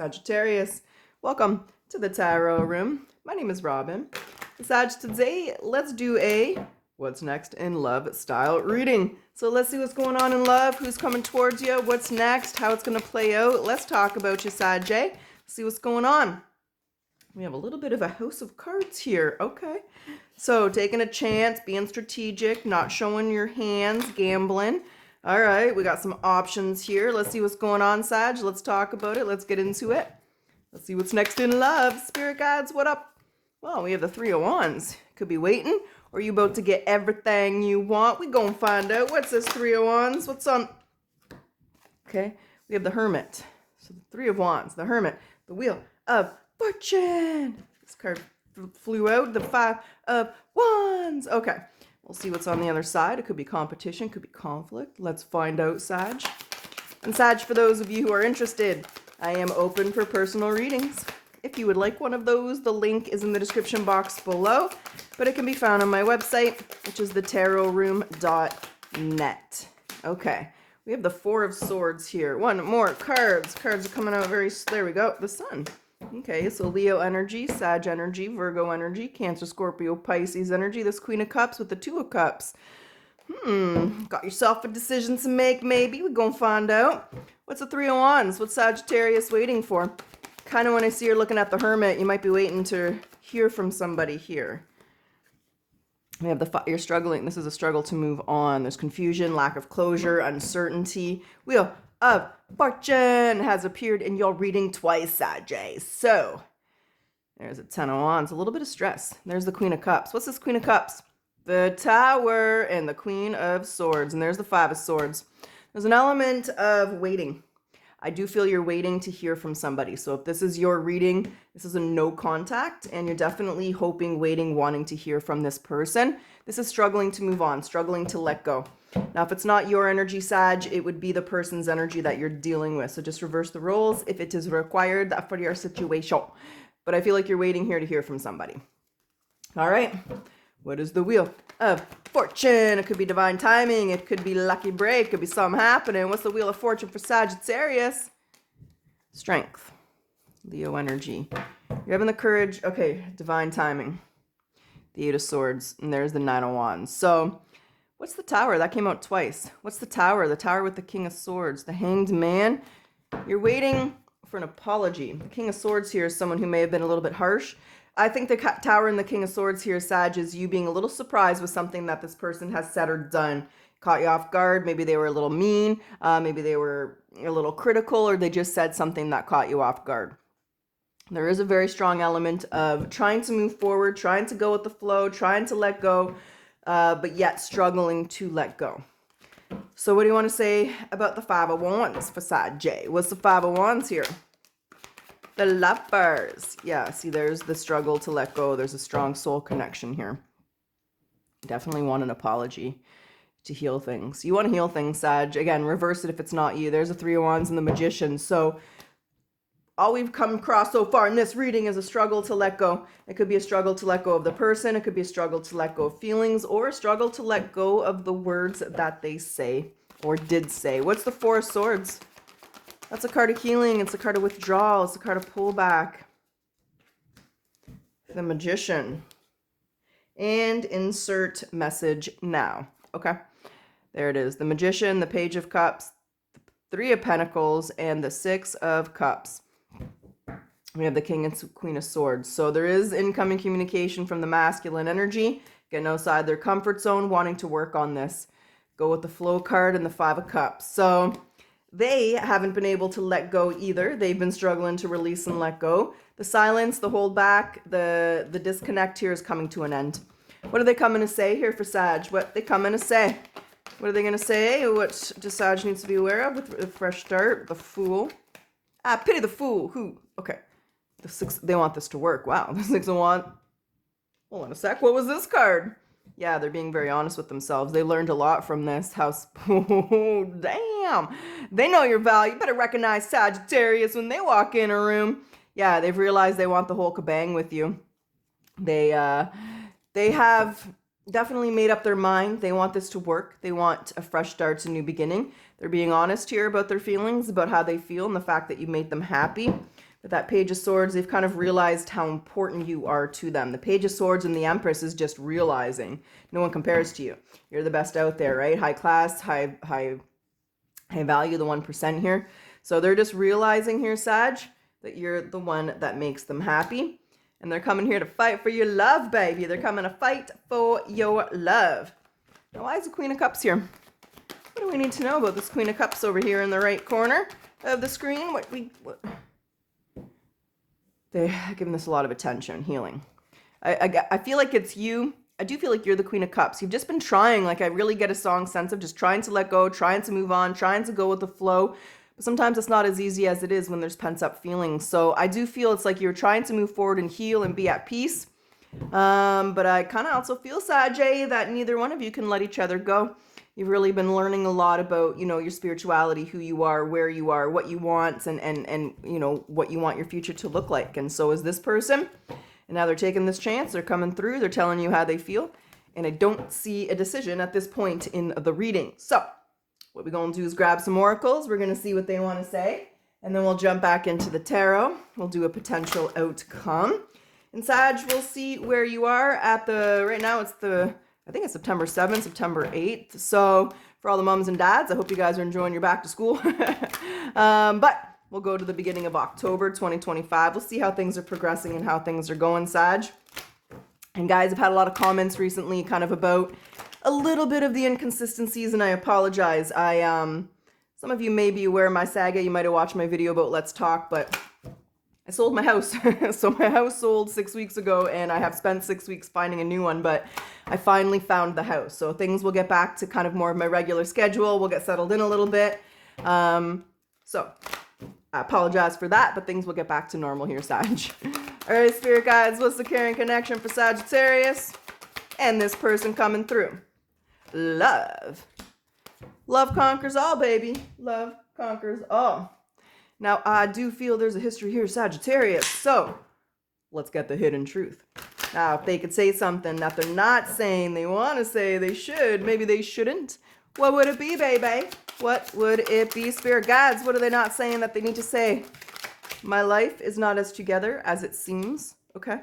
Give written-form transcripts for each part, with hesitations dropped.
Sagittarius. Welcome to the Tarot Room. My name is Robyn. Sag, today let's do a what's next in love style reading. So let's see what's going on in love, who's coming towards you, what's next, how it's going to play out. Let's talk about you, Sag. See what's going on. We have a little bit of a house of cards here. Okay. So taking a chance, being strategic, not showing your hands, gambling. All right, we got some options here. Let's see what's going on, Sag. Let's talk about it. Let's get into it. Let's see what's next in love. Spirit guides, what up? Well, we have the Three of Wands. Could be waiting, or you about to get everything you want. We gonna find out. What's this Three of Wands? What's on? Okay, we have the Hermit. So the Three of Wands, the Hermit, the Wheel of Fortune. This card flew out. The Five of Wands. Okay. We'll see what's on the other side. It could be competition, could be conflict. Let's find out, Sag. And Sag, for those of you who are interested, I am open for personal readings. If you would like one of those, the link is in the description box below, but it can be found on my website, which is thetarotroom.net. Okay, we have the Four of Swords here. One more cards. Cards are coming out very, there we go, the Sun. Okay, so Leo energy, Sag energy, Virgo energy, Cancer, Scorpio, Pisces energy. This Queen of Cups with the Two of Cups. Got yourself a decision to make, maybe. We're going to find out. What's the Three of Wands? What's Sagittarius waiting for? Kind of when I see you're looking at the Hermit, you might be waiting to hear from somebody here. We have you're struggling. This is a struggle to move on. There's confusion, lack of closure, uncertainty. Wheel of Fortune has appeared in your reading twice, Sag. So there's a Ten of Wands, a little bit of stress. There's the Queen of Cups. What's this Queen of Cups? The Tower and the Queen of Swords. And there's the Five of Swords. There's an element of waiting. I do feel you're waiting to hear from somebody. So if this is your reading, this is a no contact, and you're definitely hoping, waiting, wanting to hear from this person. This is struggling to move on, struggling to let go. Now, if it's not your energy, Sag, it would be the person's energy that you're dealing with. So just reverse the roles if it is required for your situation. But I feel like you're waiting here to hear from somebody. All right. What is the Wheel of Fortune? It could be divine timing. It could be lucky break. It could be something happening. What's the Wheel of Fortune for Sagittarius? Strength. Leo energy. You're having the courage. Okay, divine timing. The Eight of Swords. And there's the Nine of Wands. So what's the Tower? That came out twice. What's the Tower? The Tower with the King of Swords. The Hanged Man. You're waiting for an apology. The King of Swords here is someone who may have been a little bit harsh. I think the Tower and the King of Swords here, Sag, is you being a little surprised with something that this person has said or done. Caught you off guard. Maybe they were a little mean. Maybe they were a little critical, or they just said something that caught you off guard. There is a very strong element of trying to move forward, trying to go with the flow, trying to let go, but yet struggling to let go. So what do you want to say about the Five of Wands for Sag? What's the Five of Wands here? The Lovers. Yeah, see, there's the struggle to let go. There's a strong soul connection here. Definitely want an apology to heal things. You want to heal things, Sag. Again, reverse it if it's not you. There's a Three of Wands and the Magician. So all we've come across so far in this reading is a struggle to let go. It could be a struggle to let go of the person. It could be a struggle to let go of feelings, or a struggle to let go of the words that they say or did say. What's the Four of Swords? That's a card of healing. It's a card of withdrawal. It's a card of pullback. The Magician. And insert message now. Okay. There it is. The Magician, the Page of Cups, the Three of Pentacles, and the Six of Cups. We have the King and Queen of Swords. So there is incoming communication from the masculine energy, getting outside their comfort zone, wanting to work on this. Go with the Flow card and the Five of Cups. So they haven't been able to let go either. They've been struggling to release and let go. The silence, the hold back, the disconnect here is coming to an end. What are they coming to say here for Sag? What they coming to say? What are they going to say? What does Sag needs to be aware of with a fresh start? The Fool. Pity the Fool. Who? Okay. The Six. They want this to work. Wow. The Six of Wands. Hold on a sec. What was this card? Yeah, they're being very honest with themselves. They learned a lot from this house. Oh, damn. They know your value. You better recognize Sagittarius when they walk in a room. Yeah, they've realized they want the whole kabang with you. They have definitely made up their mind. They want this to work. They want a fresh start, a new beginning. They're being honest here about their feelings, about how they feel, and the fact that you made them happy. But that Page of Swords, they've kind of realized how important you are to them. The Page of Swords and the Empress is just realizing no one compares to you. You're the best out there, right? High class, high value, the 1% here. So they're just realizing here, Sag, that you're the one that makes them happy. And they're coming here to fight for your love, baby. They're coming to fight for your love. Now, why is the Queen of Cups here? What do we need to know about this Queen of Cups over here in the right corner of the screen? They're giving this a lot of attention, healing. I feel like it's you. I do feel like you're the Queen of Cups. You've just been trying, like I really get a strong sense of just trying to let go, trying to move on, trying to go with the flow. But sometimes it's not as easy as it is when there's pent up feelings. So I do feel it's like you're trying to move forward and heal and be at peace. But I kind of also feel, Sajay, that neither one of you can let each other go. You've really been learning a lot about, you know, your spirituality, who you are, where you are, what you want, and you know, what you want your future to look like. And so is this person. And now they're taking this chance. They're coming through. They're telling you how they feel. And I don't see a decision at this point in the reading. So what we're going to do is grab some oracles. We're going to see what they want to say. And then we'll jump back into the tarot. We'll do a potential outcome. And Sag, we'll see where you are at right now it's I think it's September 7th, September 8th. So for all the moms and dads, I hope you guys are enjoying your back to school. But we'll go to the beginning of October 2025. We'll see how things are progressing and how things are going, Sag. And guys, I've had a lot of comments recently kind of about a little bit of the inconsistencies, and I apologize. Some of you may be aware of my saga. You might have watched my video about Let's Talk, but I sold my house. So my house sold 6 weeks ago, and I have spent 6 weeks finding a new one, but I finally found the house. So things will get back to kind of more of my regular schedule. We'll get settled in a little bit. So I apologize for that, but things will get back to normal here, Sag. All right, Spirit Guides, what's the caring connection for Sagittarius and this person coming through? Love. Love conquers all, baby. Love conquers all. Now, I do feel there's a history here, Sagittarius, so let's get the hidden truth. Now, if they could say something that they're not saying, they want to say they should, maybe they shouldn't, what would it be, baby? What would it be, Spirit Guides? What are they not saying that they need to say? My life is not as together as it seems, okay?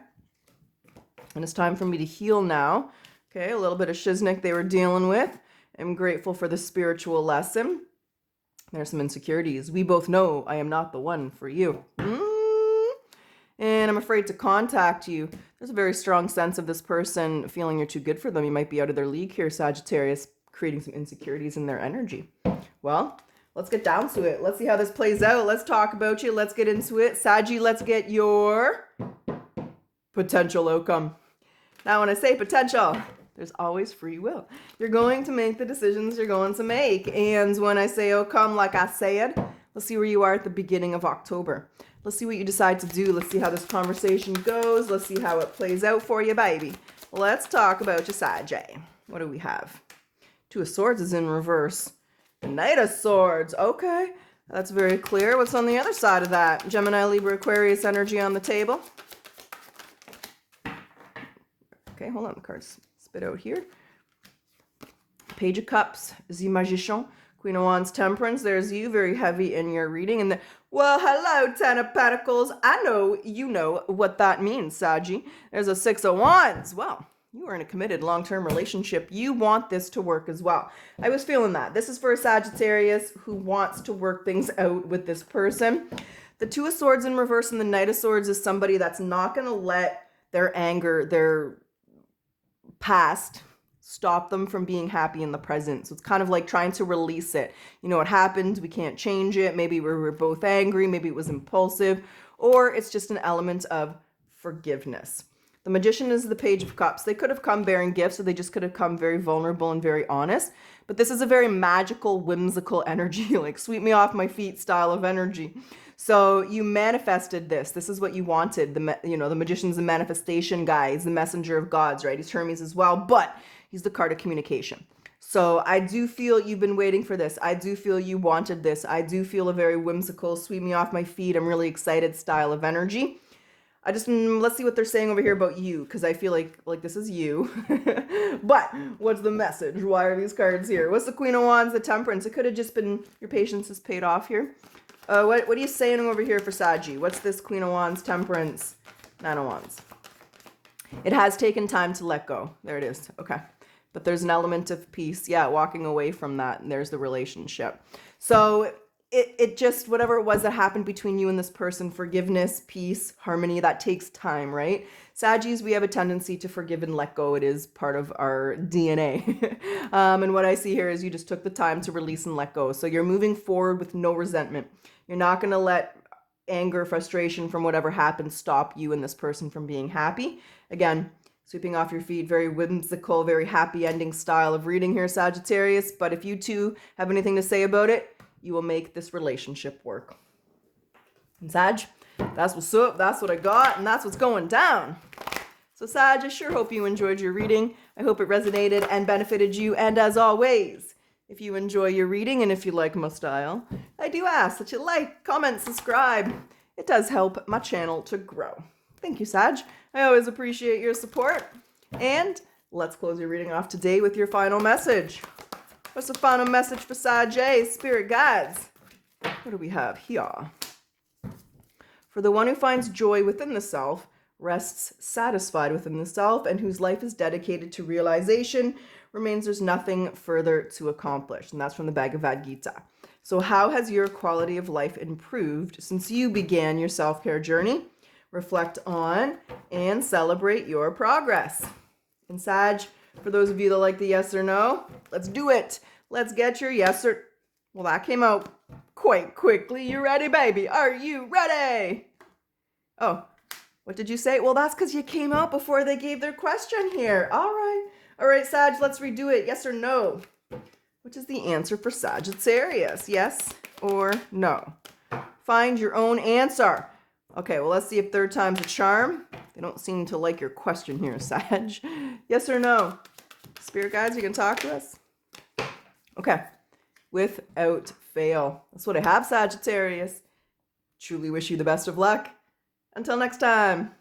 And it's time for me to heal now. Okay, a little bit of shiznick they were dealing with. I'm grateful for the spiritual lesson. There's some insecurities. We both know I am not the one for you. And I'm afraid to contact you. There's a very strong sense of this person feeling you're too good for them. You might be out of their league here, Sagittarius, creating some insecurities in their energy. Well, let's get down to it. Let's see how this plays out. Let's talk about you. Let's get into it. Saggy, let's get your potential outcome. Now, when I say potential, there's always free will. You're going to make the decisions you're going to make. And when I say outcome, like I said, let's see where you are at the beginning of October. Let's see what you decide to do. Let's see how this conversation goes. Let's see how it plays out for you, baby. Let's talk about your Sag. What do we have? Two of Swords is in reverse. The Knight of Swords. Okay, that's very clear. What's on the other side of that? Gemini, Libra, Aquarius energy on the table. Okay, hold on. The cards spit out here. Page of Cups, the Magician, Queen of Wands, Temperance. There's you, very heavy in your reading. And well, hello, Ten of Pentacles. I know you know what that means, Saggy. There's a Six of Wands. Well, you are in a committed long-term relationship. You want this to work as well. I was feeling that. This is for a Sagittarius who wants to work things out with this person. The Two of Swords in reverse and the Knight of Swords is somebody that's not going to let their anger, their past, stop them from being happy in the present. So it's kind of like trying to release it. You know, it happened. We can't change it. Maybe we were both angry. Maybe it was impulsive. Or it's just an element of forgiveness. The Magician is the Page of Cups. They could have come bearing gifts, or they just could have come very vulnerable and very honest. But this is a very magical, whimsical energy, like sweep me off my feet style of energy. So you manifested this. This is what you wanted. The Magician's the manifestation guy. He's the messenger of gods, right? He's Hermes as well, but he's the card of communication. So I do feel you've been waiting for this. I do feel you wanted this. I do feel a very whimsical, sweep me off my feet, I'm really excited style of energy. Let's see what they're saying over here about you, because I feel like this is you. But what's the message? Why are these cards here? What's the Queen of Wands, the Temperance? It could have just been your patience is paid off here. What are you saying over here for Saggy? What's this Queen of Wands, Temperance, Nine of Wands? It has taken time to let go. There it is. Okay. But there's an element of peace. Yeah, walking away from that. And there's the relationship. So it just, whatever it was that happened between you and this person, forgiveness, peace, harmony, that takes time, right? Saggies, we have a tendency to forgive and let go. It is part of our DNA. And what I see here is you just took the time to release and let go. So you're moving forward with no resentment. You're not going to let anger, frustration from whatever happened stop you and this person from being happy. Again, sweeping off your feet, very whimsical, very happy ending style of reading here, Sagittarius. But if you two have anything to say about it, you will make this relationship work. And Sag, that's what's up, that's what I got, and that's what's going down. So Sag, I sure hope you enjoyed your reading. I hope it resonated and benefited you. And as always, if you enjoy your reading and if you like my style, I do ask that you like, comment, subscribe. It does help my channel to grow. Thank you, Sag. I always appreciate your support. And let's close your reading off today with your final message. What's the final message for Sag, Spirit Guides? What do we have here? For the one who finds joy within the self, rests satisfied within the self, and whose life is dedicated to realization, remains there's nothing further to accomplish. And that's from the Bhagavad Gita. So how has your quality of life improved since you began your self-care journey? Reflect on and celebrate your progress. And Sag, for those of you that like the yes or no, let's do it. Let's get your yes or... Well, that came out quite quickly. You ready, baby? Are you ready? Oh, what did you say? Well, that's because you came out before they gave their question here. All right. All right, Sag, let's redo it. Yes or no? Which is the answer for Sagittarius? Yes or no? Find your own answer. Okay, well, let's see if third time's a charm. They don't seem to like your question here, Sag. Yes or no? Spirit guides, you can talk to us? Okay. Without fail. That's what I have, Sagittarius. Truly wish you the best of luck. Until next time.